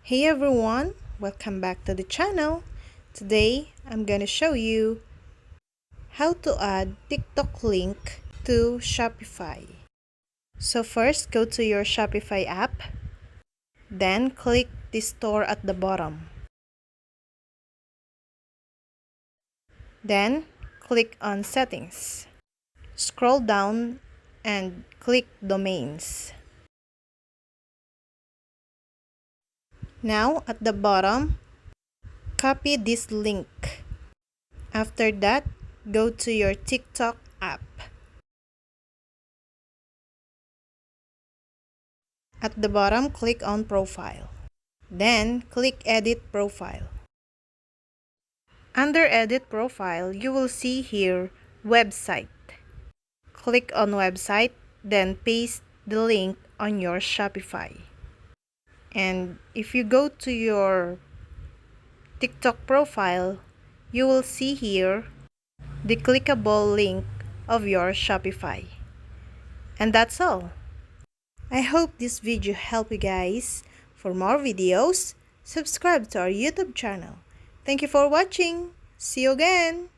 Hey everyone, welcome back to the channel. Today I'm gonna show you how to add TikTok link to Shopify. So first go to your Shopify app, then click the store at the bottom. Then click on settings. Scroll down and click domains. Now at the bottom, copy this link. After that, go to your TikTok app. At the bottom, click on Profile. Then, click Edit Profile. Under Edit Profile, you will see here Website. Click on Website, then paste the link on your Shopify. And if you go to your TikTok profile, you will see here the clickable link of your Shopify. And that's all. I hope this video helped you guys. For more videos, subscribe to our YouTube channel. Thank you for watching. See you again.